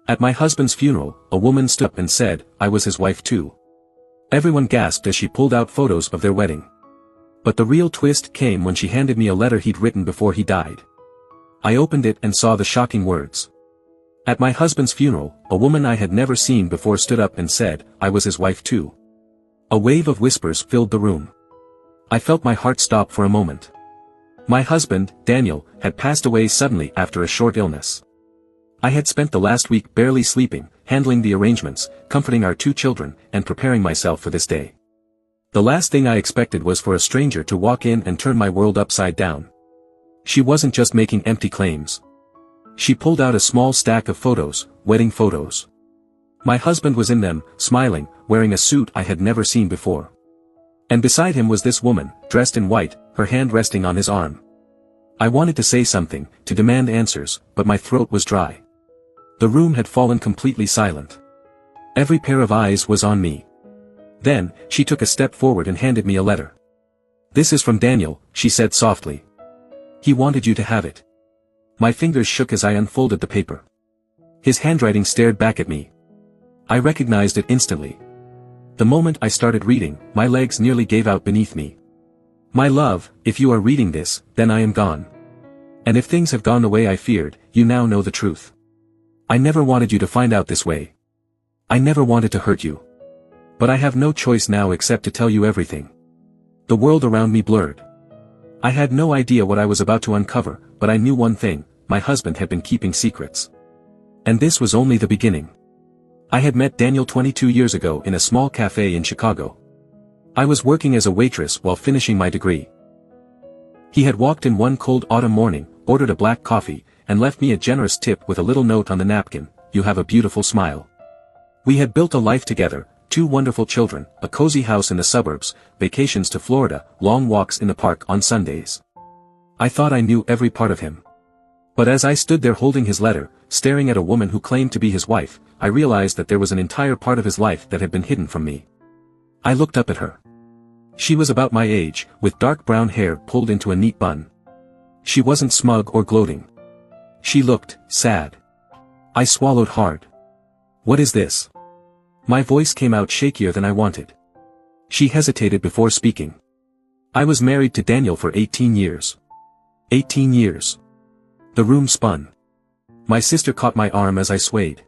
At my husband's funeral, a woman stood up and said, I was his wife too. Everyone gasped as she pulled out photos of their wedding. But the real twist came when she handed me a letter he'd written before he died. I opened it and saw the shocking words. At my husband's funeral, a woman I had never seen before stood up and said, I was his wife too. A wave of whispers filled the room. I felt my heart stop for a moment. My husband, Daniel, had passed away suddenly after a short illness. I had spent the last week barely sleeping, handling the arrangements, comforting our 2 children, and preparing myself for this day. The last thing I expected was for a stranger to walk in and turn my world upside down. She wasn't just making empty claims. She pulled out a small stack of photos, wedding photos. My husband was in them, smiling, wearing a suit I had never seen before. And beside him was this woman, dressed in white, her hand resting on his arm. I wanted to say something, to demand answers, but my throat was dry. The room had fallen completely silent. Every pair of eyes was on me. Then, she took a step forward and handed me a letter. This is from Daniel, she said softly. He wanted you to have it. My fingers shook as I unfolded the paper. His handwriting stared back at me. I recognized it instantly. The moment I started reading, my legs nearly gave out beneath me. My love, if you are reading this, then I am gone. And if things have gone the way I feared, you now know the truth. I never wanted you to find out this way. I never wanted to hurt you. But I have no choice now except to tell you everything. The world around me blurred. I had no idea what I was about to uncover, but I knew one thing, my husband had been keeping secrets. And this was only the beginning. I had met Daniel 22 years ago in a small cafe in Chicago. I was working as a waitress while finishing my degree. He had walked in one cold autumn morning, ordered a black coffee, and left me a generous tip with a little note on the napkin, you have a beautiful smile. We had built a life together, 2 wonderful children, a cozy house in the suburbs, vacations to Florida, long walks in the park on Sundays. I thought I knew every part of him. But as I stood there holding his letter, staring at a woman who claimed to be his wife, I realized that there was an entire part of his life that had been hidden from me. I looked up at her. She was about my age, with dark brown hair pulled into a neat bun. She wasn't smug or gloating. She looked sad. I swallowed hard. What is this? My voice came out shakier than I wanted. She hesitated before speaking. I was married to Daniel for 18 years. 18 years. The room spun. My sister caught my arm as I swayed.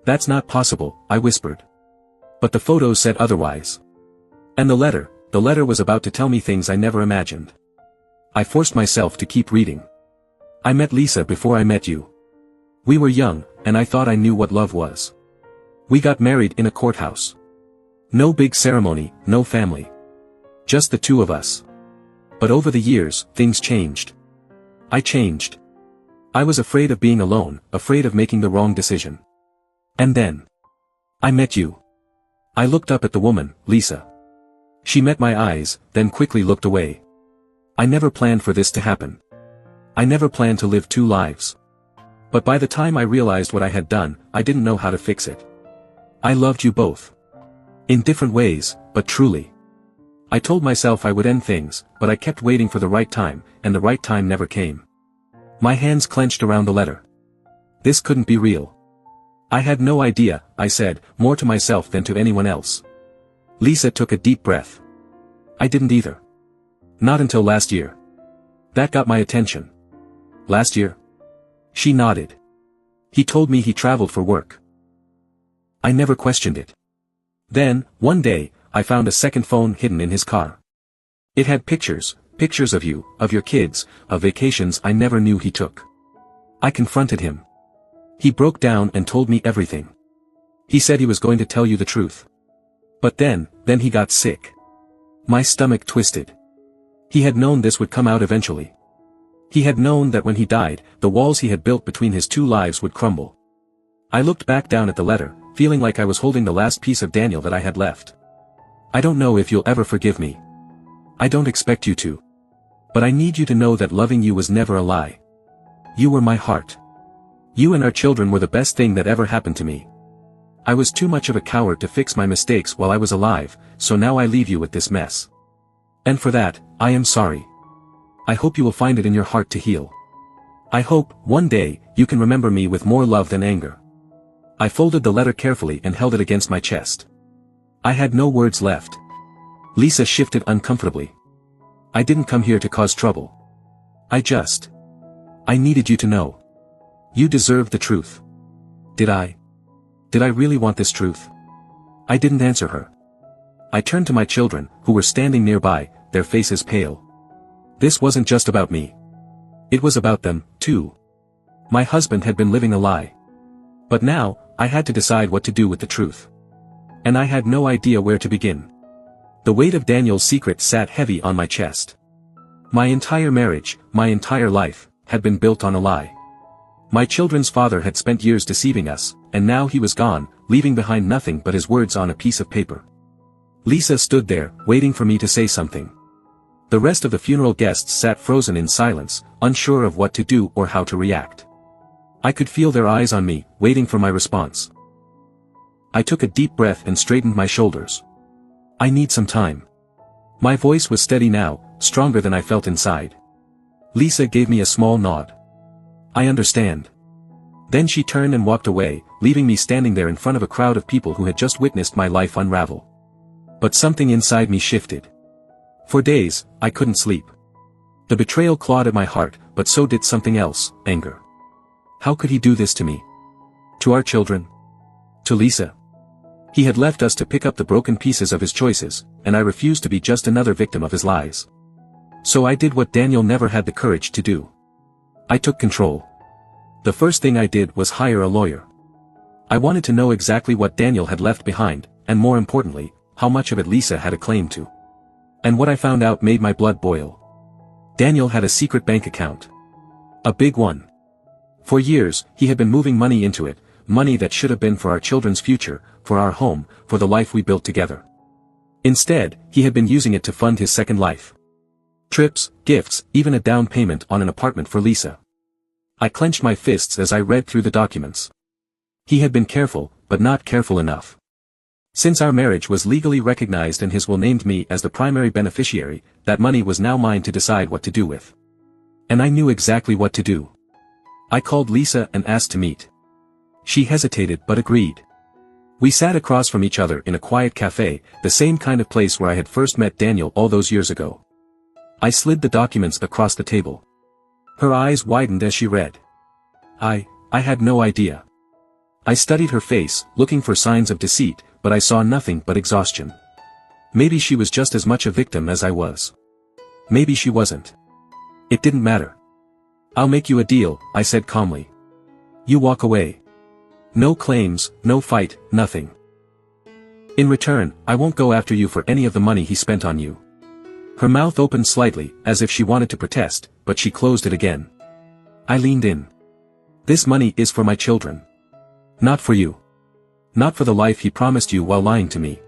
That's not possible, I whispered. But the photos said otherwise. And the letter was about to tell me things I never imagined. I forced myself to keep reading. I met Lisa before I met you. We were young, and I thought I knew what love was. We got married in a courthouse. No big ceremony, no family. Just the 2 of us. But over the years, things changed. I changed. I was afraid of being alone, afraid of making the wrong decision. And then I met you. I looked up at the woman, Lisa. She met my eyes, then quickly looked away. I never planned for this to happen. I never planned to live 2 lives. But by the time I realized what I had done, I didn't know how to fix it. I loved you both. In different ways, but truly. I told myself I would end things, but I kept waiting for the right time, and the right time never came. My hands clenched around the letter. This couldn't be real. I had no idea, I said, more to myself than to anyone else. Lisa took a deep breath. I didn't either. Not until last year. That got my attention. Last year? She nodded. He told me he traveled for work. I never questioned it. Then, one day, I found a second phone hidden in his car. It had pictures of you, of your kids, of vacations I never knew he took. I confronted him. He broke down and told me everything. He said he was going to tell you the truth. But then he got sick. My stomach twisted. He had known this would come out eventually. He had known that when he died, the walls he had built between his 2 lives would crumble. I looked back down at the letter, feeling like I was holding the last piece of Daniel that I had left. I don't know if you'll ever forgive me. I don't expect you to. But I need you to know that loving you was never a lie. You were my heart. You and our children were the best thing that ever happened to me. I was too much of a coward to fix my mistakes while I was alive, so now I leave you with this mess. And for that, I am sorry. I hope you will find it in your heart to heal. I hope, one day, you can remember me with more love than anger. I folded the letter carefully and held it against my chest. I had no words left. Lisa shifted uncomfortably. I didn't come here to cause trouble. I needed you to know. You deserve the truth. Did I really want this truth? I didn't answer her. I turned to my children, who were standing nearby, their faces pale. This wasn't just about me. It was about them, too. My husband had been living a lie. But now, I had to decide what to do with the truth. And I had no idea where to begin. The weight of Daniel's secret sat heavy on my chest. My entire marriage, my entire life, had been built on a lie. My children's father had spent years deceiving us, and now he was gone, leaving behind nothing but his words on a piece of paper. Lisa stood there, waiting for me to say something. The rest of the funeral guests sat frozen in silence, unsure of what to do or how to react. I could feel their eyes on me, waiting for my response. I took a deep breath and straightened my shoulders. I need some time. My voice was steady now, stronger than I felt inside. Lisa gave me a small nod. I understand. Then she turned and walked away, leaving me standing there in front of a crowd of people who had just witnessed my life unravel. But something inside me shifted. For days, I couldn't sleep. The betrayal clawed at my heart, but so did something else, anger. How could he do this to me? To our children? To Lisa? He had left us to pick up the broken pieces of his choices, and I refused to be just another victim of his lies. So I did what Daniel never had the courage to do. I took control. The first thing I did was hire a lawyer. I wanted to know exactly what Daniel had left behind, and more importantly, how much of it Lisa had a claim to. And what I found out made my blood boil. Daniel had a secret bank account. A big one. For years, he had been moving money into it, money that should have been for our children's future, for our home, for the life we built together. Instead, he had been using it to fund his second life. Trips, gifts, even a down payment on an apartment for Lisa. I clenched my fists as I read through the documents. He had been careful, but not careful enough. Since our marriage was legally recognized and his will named me as the primary beneficiary, that money was now mine to decide what to do with. And I knew exactly what to do. I called Lisa and asked to meet. She hesitated but agreed. We sat across from each other in a quiet cafe, the same kind of place where I had first met Daniel all those years ago. I slid the documents across the table. Her eyes widened as she read. I had no idea. I studied her face, looking for signs of deceit, but I saw nothing but exhaustion. Maybe she was just as much a victim as I was. Maybe she wasn't. It didn't matter. I'll make you a deal, I said calmly. You walk away. No claims, no fight, nothing. In return, I won't go after you for any of the money he spent on you. Her mouth opened slightly, as if she wanted to protest, but she closed it again. I leaned in. This money is for my children. Not for you. Not for the life he promised you while lying to me.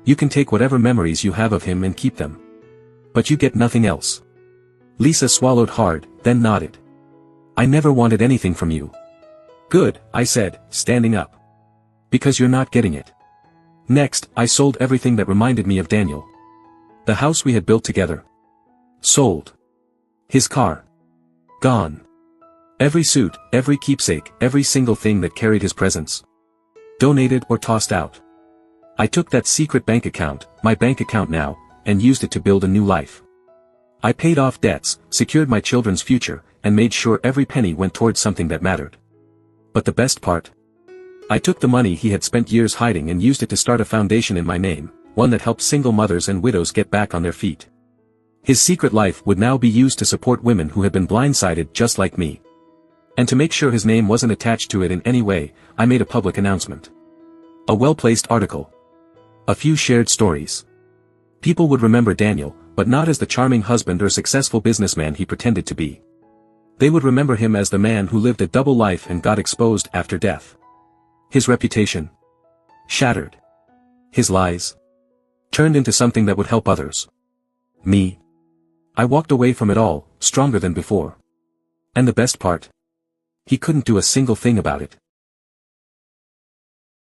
You can take whatever memories you have of him and keep them. But you get nothing else. Lisa swallowed hard, then nodded. I never wanted anything from you. Good, I said, standing up. Because you're not getting it. Next, I sold everything that reminded me of Daniel. The house we had built together. Sold. His car. Gone. Every suit, every keepsake, every single thing that carried his presence. Donated or tossed out. I took that secret bank account, my bank account now, and used it to build a new life. I paid off debts, secured my children's future, and made sure every penny went towards something that mattered. But the best part? I took the money he had spent years hiding and used it to start a foundation in my name, one that helped single mothers and widows get back on their feet. His secret life would now be used to support women who had been blindsided just like me. And to make sure his name wasn't attached to it in any way, I made a public announcement. A well-placed article. A few shared stories. People would remember Daniel, but not as the charming husband or successful businessman he pretended to be. They would remember him as the man who lived a double life and got exposed after death. His reputation. Shattered. His lies. Turned into something that would help others. Me. I walked away from it all, stronger than before. And the best part? He couldn't do a single thing about it.